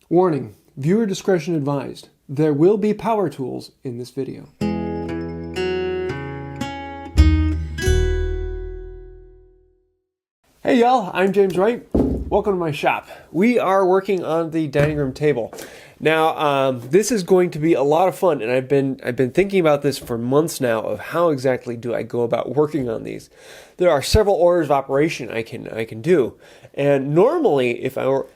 Warning, viewer discretion advised. There will be power tools in this video. Hey y'all, I'm James Wright. Welcome to my shop. We are working on the dining room table. Now, this is going to be a lot of fun, and I've been thinking about this for months now of how exactly do I go about working on these. There are several orders of operation I can do, and normally if I were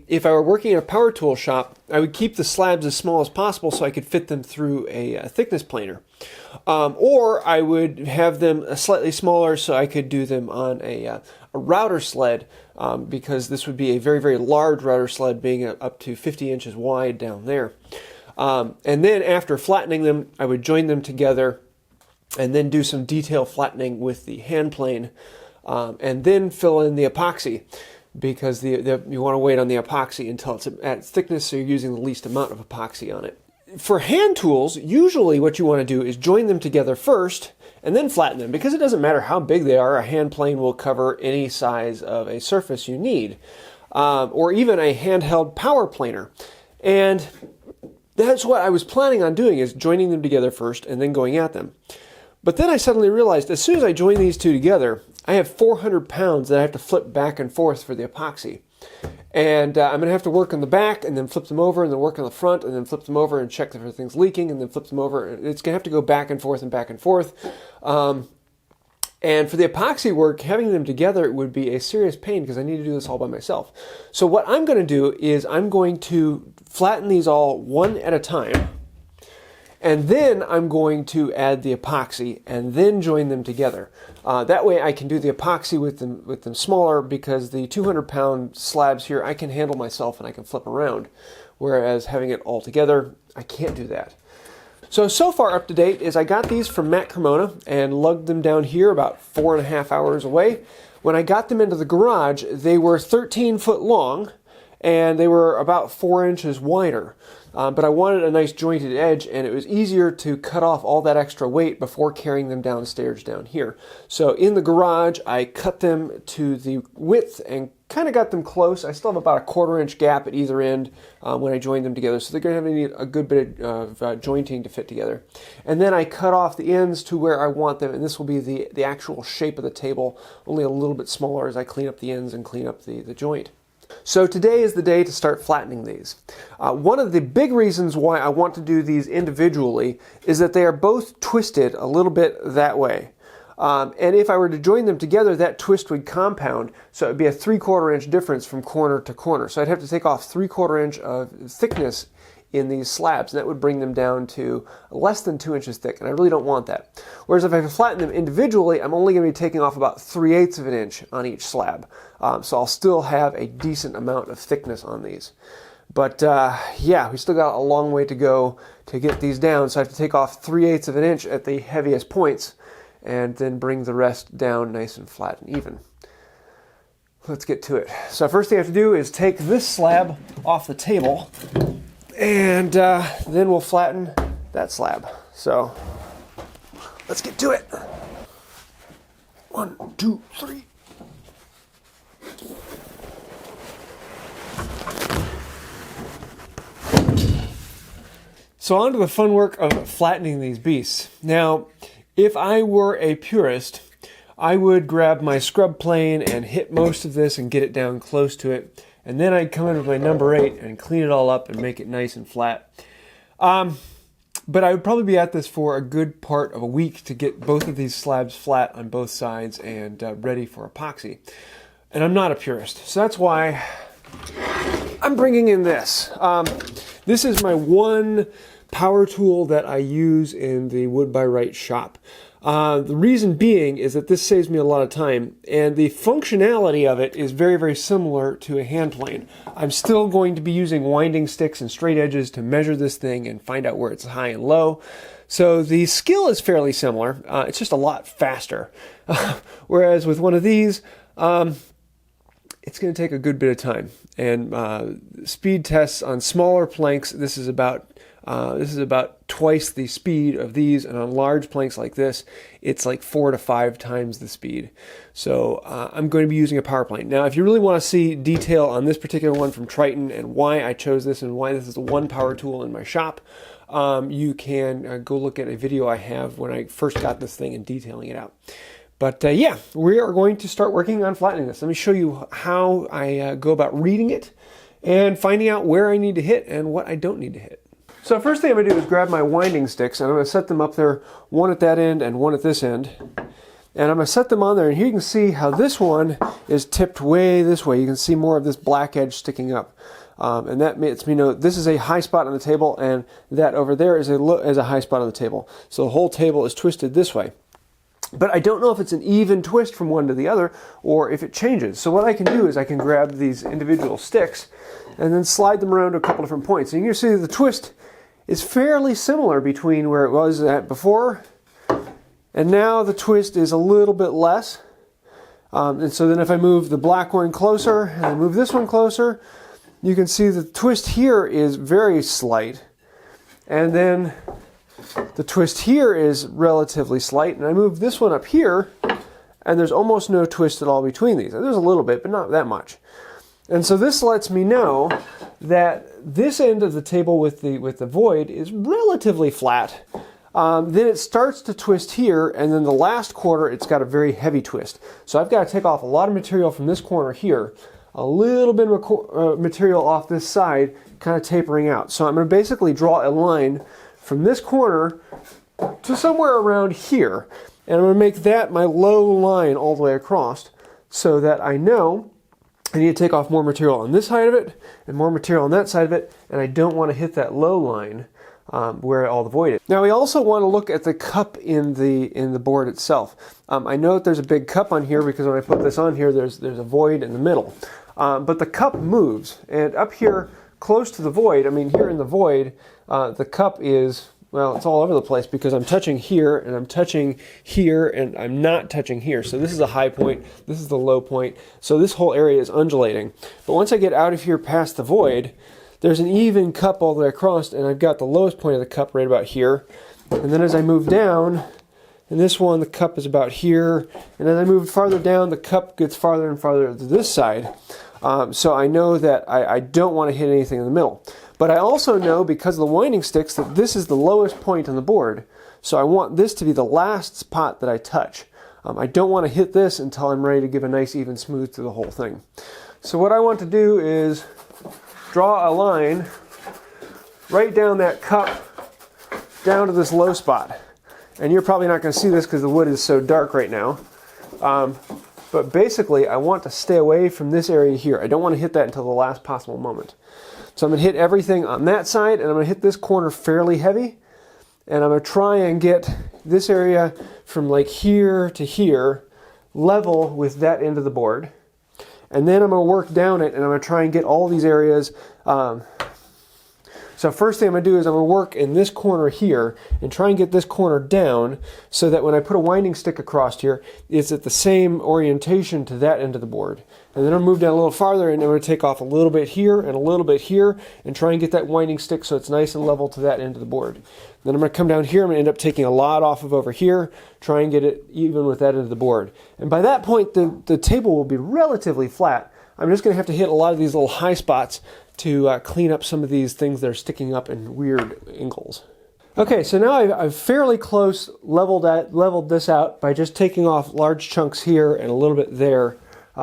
if I were working in a power tool shop, I would keep the slabs as small as possible so I could fit them through a thickness planer. Or I would have them slightly smaller so I could do them on a router sled, because this would be a very, very large router sled, being up to 50 inches wide down there. And then after flattening them, I would join them together and then do some detail flattening with the hand plane, and then fill in the epoxy, because you want to wait on the epoxy until it's at thickness, so you're using the least amount of epoxy on it. For hand tools, usually what you want to do is join them together first and then flatten them, because it doesn't matter how big they are, a hand plane will cover any size of a surface you need, or even a handheld power planer. And that's what I was planning on doing, is joining them together first and then going at them. But then I suddenly realized, as soon as I join these two together, I have 400 pounds that I have to flip back and forth for the epoxy. And I'm going to have to work on the back and then flip them over, and then work on the front and then flip them over and check if everything's leaking and then flip them over. It's going to have to go back and forth and back and forth. And for the epoxy work, having them together would be a serious pain, because I need to do this all by myself. So what I'm going to do is I'm going to flatten these all one at a time. And then I'm going to add the epoxy and then join them together. That way I can do the epoxy with them smaller, because the 200-pound slabs here I can handle myself and I can flip around. Whereas having it all together, I can't do that. So far up to date is I got these from Matt Cremona and lugged them down here about 4.5 hours away. When I got them into the garage, they were 13 foot long and they were about 4 inches wider. But I wanted a nice jointed edge, and it was easier to cut off all that extra weight before carrying them downstairs down here. So in the garage, I cut them to the width and kind of got them close. I still have about a 1/4 inch gap at either end when I joined them together, so they're going to need a good bit of jointing to fit together. And then I cut off the ends to where I want them, and this will be the actual shape of the table, only a little bit smaller as I clean up the ends and clean up the joint. So today is the day to start flattening these. One of the big reasons why I want to do these individually is that they are both twisted a little bit that way. And if I were to join them together, that twist would compound, so it would be a 3/4 inch difference from corner to corner. So I'd have to take off 3/4 inch of thickness in these slabs, and that would bring them down to less than 2 inches thick, and I really don't want that. Whereas if I flatten them individually, I'm only going to be taking off about 3/8 of an inch on each slab. So I'll still have a decent amount of thickness on these. But yeah, we still got a long way to go to get these down, so I have to take off 3/8 of an inch at the heaviest points, and then bring the rest down nice and flat and even. Let's get to it. So first thing I have to do is take this slab off the table, and then we'll flatten that slab. So let's get to it. 1, 2, 3. So on to the fun work of flattening these beasts. Now, if I were a purist, I would grab my scrub plane and hit most of this and get it down close to it. And then I'd come in with my number 8 and clean it all up and make it nice and flat. But I would probably be at this for a good part of a week to get both of these slabs flat on both sides and ready for epoxy. And I'm not a purist, so that's why I'm bringing in this. This is my one power tool that I use in the Wood by Wright shop. The reason being is that this saves me a lot of time, and the functionality of it is very, very similar to a hand plane. I'm still going to be using winding sticks and straight edges to measure this thing and find out where it's high and low. So the skill is fairly similar. It's just a lot faster. Whereas with one of these, it's going to take a good bit of time. And speed tests on smaller planks, this is about This is about twice the speed of these, and on large planks like this, it's like 4 to 5 times the speed. So I'm going to be using a power plane. Now, if you really want to see detail on this particular one from Triton and why I chose this and why this is the one power tool in my shop, you can go look at a video I have when I first got this thing and detailing it out. But yeah, we are going to start working on flattening this. Let me show you how I go about reading it and finding out where I need to hit and what I don't need to hit. So first thing I'm going to do is grab my winding sticks, and I'm going to set them up there, one at that end and one at this end. And I'm going to set them on there, and here you can see how this one is tipped way this way. You can see more of this black edge sticking up. And that lets me know this is a high spot on the table, and that over there is a high spot on the table. So the whole table is twisted this way. But I don't know if it's an even twist from one to the other, or if it changes. So what I can do is I can grab these individual sticks and then slide them around to a couple different points. And you can see the twist is fairly similar between where it was at before, and now the twist is a little bit less. And so then if I move the black one closer and I move this one closer, you can see the twist here is very slight, and then the twist here is relatively slight, and I move this one up here and there's almost no twist at all between these. There's a little bit, but not that much. And so this lets me know that this end of the table with the void is relatively flat. Then it starts to twist here, and then the last quarter it's got a very heavy twist. So I've got to take off a lot of material from this corner here, a little bit of material off this side, kind of tapering out. So I'm going to basically draw a line from this corner to somewhere around here, and I'm going to make that my low line all the way across, so that I know I need to take off more material on this side of it and more material on that side of it, and I don't want to hit that low line where all the void is. Now we also want to look at the cup in the board itself. I know that there's a big cup on here because when I put this on here, there's a void in the middle. But the cup moves, and up here close to the void, I mean here in the void, the cup is, well, it's all over the place because I'm touching here and I'm touching here and I'm not touching here. So this is a high point, this is the low point. So this whole area is undulating. But once I get out of here past the void, there's an even cup all the way across, and I've got the lowest point of the cup right about here. And then as I move down, in this one the cup is about here, and as I move farther down, the cup gets farther and farther to this side. So I know that I don't want to hit anything in the middle. But I also know, because of the winding sticks, that this is the lowest point on the board. So I want this to be the last spot that I touch. I don't want to hit this until I'm ready to give a nice even smooth to the whole thing. So what I want to do is draw a line right down that cup, down to this low spot. And you're probably not going to see this because the wood is so dark right now. But basically, I want to stay away from this area here. I don't want to hit that until the last possible moment. So I'm going to hit everything on that side, and I'm going to hit this corner fairly heavy. And I'm going to try and get this area from like here to here level with that end of the board. And then I'm going to work down it, and I'm going to try and get all these areas. So first thing I'm going to do is I'm going to work in this corner here and try and get this corner down so that when I put a winding stick across here, it's at the same orientation to that end of the board. And then I'll move down a little farther, and I'm going to take off a little bit here and a little bit here and try and get that winding stick so it's nice and level to that end of the board. Then I'm going to come down here. I'm going to end up taking a lot off of over here, try and get it even with that end of the board. And by that point, the table will be relatively flat. I'm just going to have to hit a lot of these little high spots to clean up some of these things that are sticking up in weird angles. Okay, so now I've fairly close leveled this out by just taking off large chunks here and a little bit there.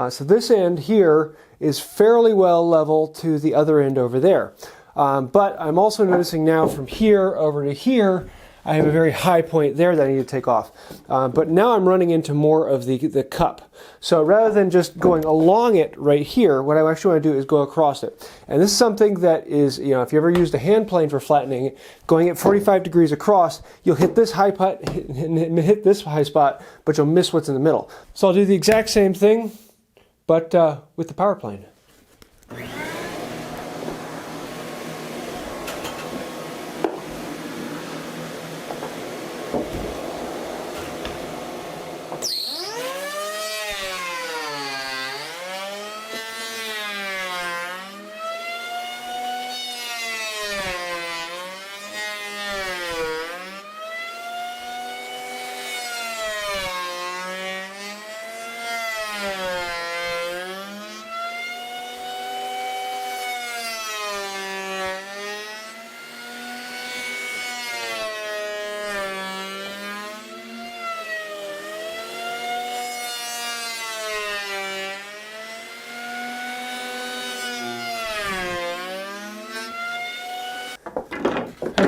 So this end here is fairly well level to the other end over there. But I'm also noticing now from here over to here, I have a very high point there that I need to take off. But now I'm running into more of the cup. So rather than just going along it right here, what I actually want to do is go across it. And this is something that is, if you ever used a hand plane for flattening, going at 45 degrees across, you'll hit this high spot and hit this high spot, but you'll miss what's in the middle. So I'll do the exact same thing, but with the power plane.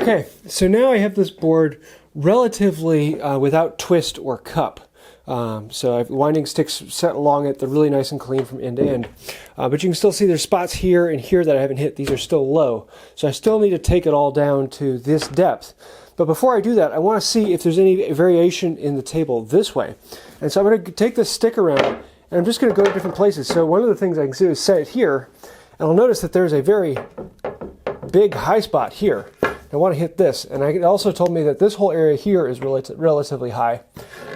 Okay, so now I have this board relatively without twist or cup. So I have winding sticks set along it. They're really nice and clean from end to end. But you can still see there's spots here and here that I haven't hit. These are still low. So I still need to take it all down to this depth. But before I do that, I want to see if there's any variation in the table this way. And so I'm going to take this stick around, and I'm just going to go to different places. So one of the things I can do is set it here, and I'll notice that there's a very big high spot here. I want to hit this, and it also told me that this whole area here is relatively high,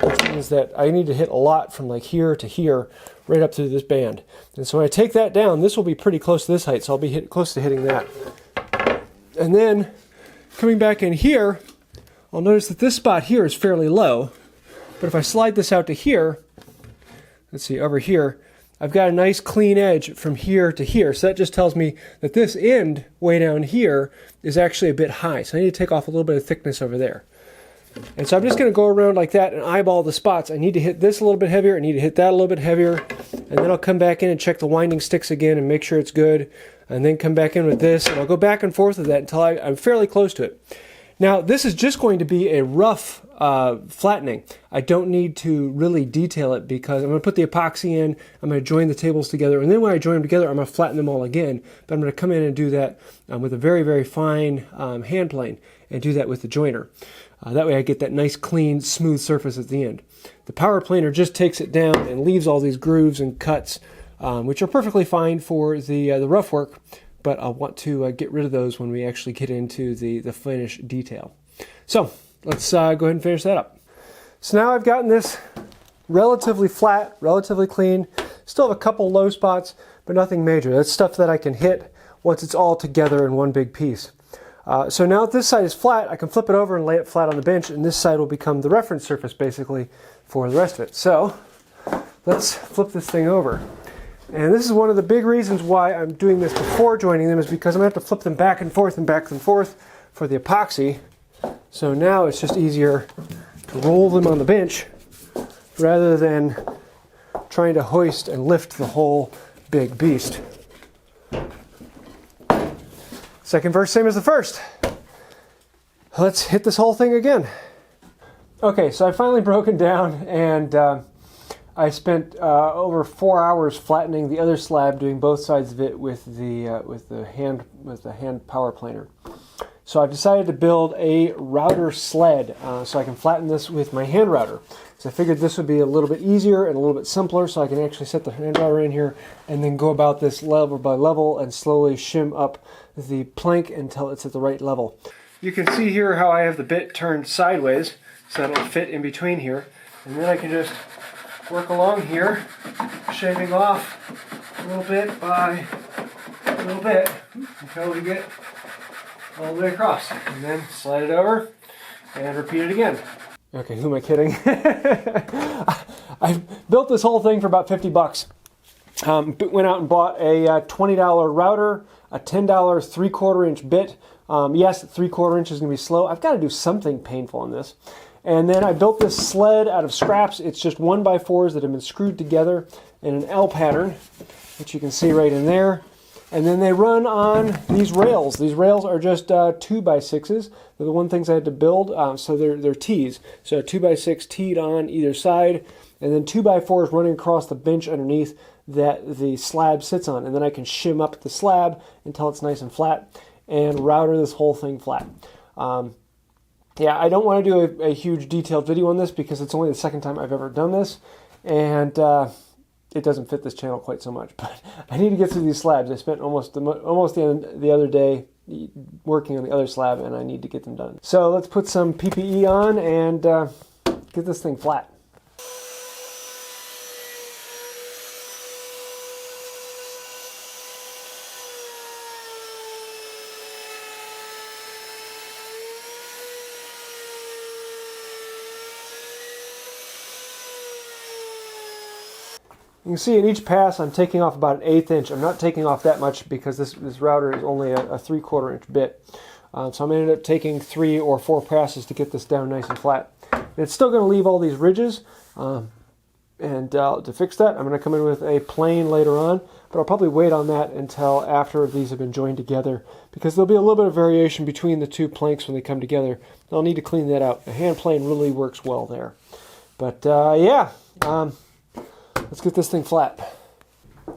which means that I need to hit a lot from like here to here, right up through this band. And so when I take that down, this will be pretty close to this height, so I'll be close to hitting that. And then coming back in here, I'll notice that this spot here is fairly low, but if I slide this out to here, let's see, over here, I've got a nice clean edge from here to here. So that just tells me that this end way down here is actually a bit high. So I need to take off a little bit of thickness over there. And so I'm just going to go around like that and eyeball the spots. I need to hit this a little bit heavier. I need to hit that a little bit heavier. And then I'll come back in and check the winding sticks again and make sure it's good. And then come back in with this. And I'll go back and forth with that until I'm fairly close to it. Now, this is just going to be a rough flattening. I don't need to really detail it because I'm going to put the epoxy in, I'm going to join the tables together, and then when I join them together, I'm going to flatten them all again. But I'm going to come in and do that with a very, very fine hand plane and do that with the joiner. That way I get that nice, clean, smooth surface at the end. The power planer just takes it down and leaves all these grooves and cuts, which are perfectly fine for the rough work, but I'll want to get rid of those when we actually get into the finish detail. So let's go ahead and finish that up. So now I've gotten this relatively flat, relatively clean. Still have a couple low spots, but nothing major. That's stuff that I can hit once it's all together in one big piece. So now that this side is flat, I can flip it over and lay it flat on the bench, and this side will become the reference surface basically for the rest of it. So let's flip this thing over. And this is one of the big reasons why I'm doing this before joining them, is because I'm going to have to flip them back and forth for the epoxy. So now it's just easier to roll them on the bench rather than trying to hoist and lift the whole big beast. Second verse, same as the first. Let's hit this whole thing again. Okay, so I've finally broken down, and I spent over 4 hours flattening the other slab, doing both sides of it with the hand power planer. So I've decided to build a router sled so I can flatten this with my hand router. So I figured this would be a little bit easier and a little bit simpler, so I can actually set the hand router in here and then go about this level by level and slowly shim up the plank until it's at the right level. You can see here how I have the bit turned sideways so that it'll fit in between here, and then I can just work along here, shaving off a little bit by a little bit until we get all the way across, and then slide it over and repeat it again. Okay, who am I kidding? I built this whole thing for about 50 bucks. Went out and bought a $20 router, a $10 3/4 inch bit. Yes, 3/4 inch is going to be slow. I've got to do something painful on this. And then I built this sled out of scraps. It's just 1x4s that have been screwed together in an L pattern, which you can see right in there. And then they run on these rails. These rails are just 2x6s. They're the one things I had to build, so they're T's. So 2x6 teed on either side, and then 2x4s running across the bench underneath that the slab sits on. And then I can shim up the slab until it's nice and flat and router this whole thing flat. Yeah, I don't want to do a huge detailed video on this because it's only the second time I've ever done this, and it doesn't fit this channel quite so much. But I need to get through these slabs. I spent almost the other day working on the other slab, and I need to get them done. So let's put some PPE on and get this thing flat. You can see in each pass I'm taking off about 1/8 inch. I'm not taking off that much because this router is only a 3/4 inch bit. So I'm going to end up taking 3 or 4 passes to get this down nice and flat. And it's still going to leave all these ridges, And to fix that, I'm going to come in with a plane later on, but I'll probably wait on that until after these have been joined together, because there'll be a little bit of variation between the two planks when they come together. I'll need to clean that out. The hand plane really works well there. But yeah, let's get this thing flat.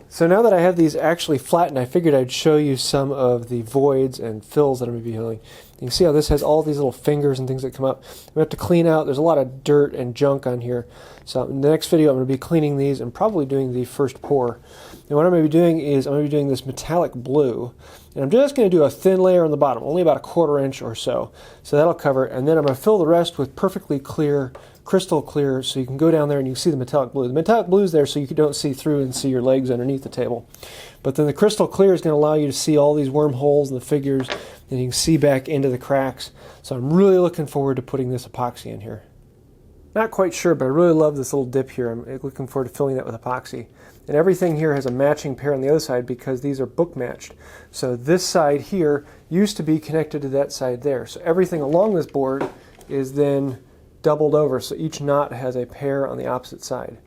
So now that I have these actually flattened, I figured I'd show you some of the voids and fills that I'm going to be filling. You can see how this has all these little fingers and things that come up. I'm going to have to clean out. There's a lot of dirt and junk on here. So in the next video, I'm going to be cleaning these and probably doing the first pour. And what I'm going to be doing is I'm going to be doing this metallic blue. And I'm just going to do a thin layer on the bottom, only about 1/4 inch or so. So that'll cover it. And then I'm going to fill the rest with perfectly clear, crystal clear, so you can go down there and you can see the metallic blue. The metallic blue is there so you don't see through and see your legs underneath the table. But then the crystal clear is going to allow you to see all these wormholes and the figures, and you can see back into the cracks. So I'm really looking forward to putting this epoxy in here. Not quite sure, but I really love this little dip here. I'm looking forward to filling that with epoxy. And everything here has a matching pair on the other side because these are book matched. So this side here used to be connected to that side there. So everything along this board is then doubled over, so each knot has a pair on the opposite side.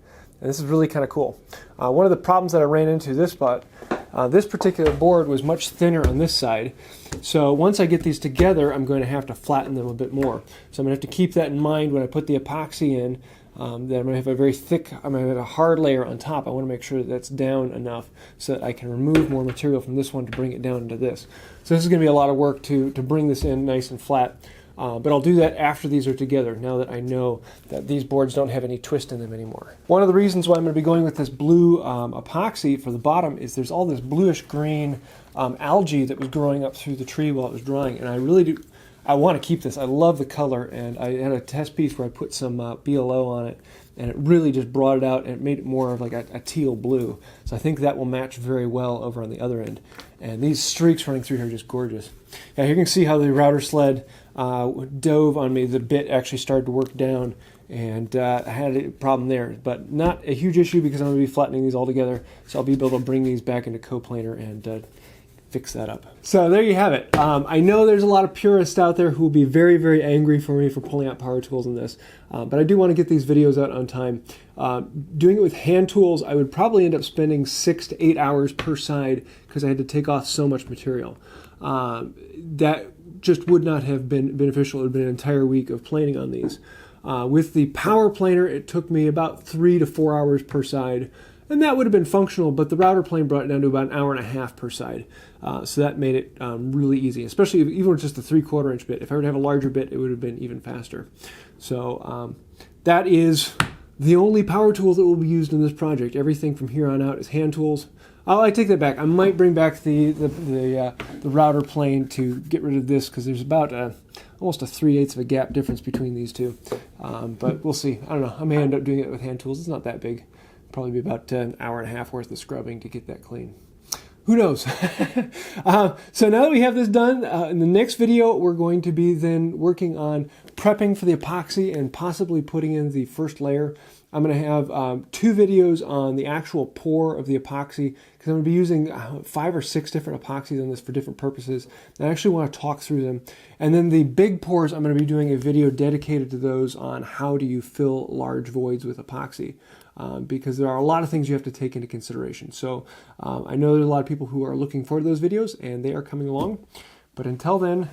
And this is really kind of cool. One of the problems that I ran into this particular board was much thinner on this side. So once I get these together, I'm going to have to flatten them a bit more. So I'm going to have to keep that in mind when I put the epoxy in, that I'm going to have a very thick, I'm going to have a hard layer on top. I want to make sure that that's down enough so that I can remove more material from this one to bring it down into this. So this is going to be a lot of work to bring this in nice and flat. But I'll do that after these are together, now that I know that these boards don't have any twist in them anymore. One of the reasons why I'm going to be going with this blue epoxy for the bottom is there's all this bluish green algae that was growing up through the tree while it was drying, and I want to keep this. I love the color, and I had a test piece where I put some BLO on it, and it really just brought it out and it made it more of like a teal blue. So I think that will match very well over on the other end. And these streaks running through here are just gorgeous. Now you can see how the router sled dove on me. The bit actually started to work down, and I had a problem there, but not a huge issue because I'm going to be flattening these all together, so I'll be able to bring these back into coplanar and fix that up. So there you have it. I know there's a lot of purists out there who will be very, very angry for me for pulling out power tools in this, but I do want to get these videos out on time. Doing it with hand tools, I would probably end up spending 6 to 8 hours per side because I had to take off so much material. That just would not have been beneficial. It would have been an entire week of planing on these. With the power planer, it took me about 3 to 4 hours per side, and that would have been functional, but the router plane brought it down to about 1.5 hours per side. So that made it really easy, especially even with just a 3/4 inch bit. If I were to have a larger bit, it would have been even faster. So that is the only power tool that will be used in this project. Everything from here on out is hand tools. Oh, I take that back. I might bring back the router plane to get rid of this because there's about almost a 3/8 of a gap difference between these two. But we'll see. I don't know. I may end up doing it with hand tools. It's not that big. Probably be about 1.5 hours worth of scrubbing to get that clean. Who knows? So now that we have this done, in the next video, we're going to be then working on prepping for the epoxy and possibly putting in the first layer. I'm going to have 2 videos on the actual pour of the epoxy because I'm going to be using 5 or 6 different epoxies on this for different purposes. And I actually want to talk through them. And then the big pours, I'm going to be doing a video dedicated to those on how do you fill large voids with epoxy. Because there are a lot of things you have to take into consideration. So I know there's a lot of people who are looking forward to those videos, and they are coming along. But until then,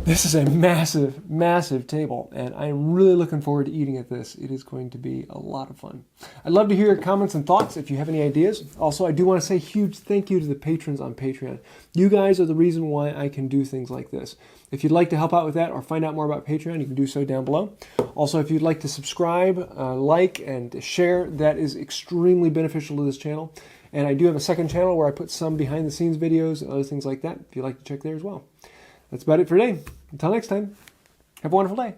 this is a massive, massive table, and I am really looking forward to eating at this. It is going to be a lot of fun. I'd love to hear your comments and thoughts if you have any ideas. Also, I do want to say a huge thank you to the patrons on Patreon. You guys are the reason why I can do things like this. If you'd like to help out with that or find out more about Patreon, you can do so down below. Also, if you'd like to subscribe, like, and share, that is extremely beneficial to this channel. And I do have a second channel where I put some behind-the-scenes videos and other things like that, if you'd like to check there as well. That's about it for today. Until next time, have a wonderful day.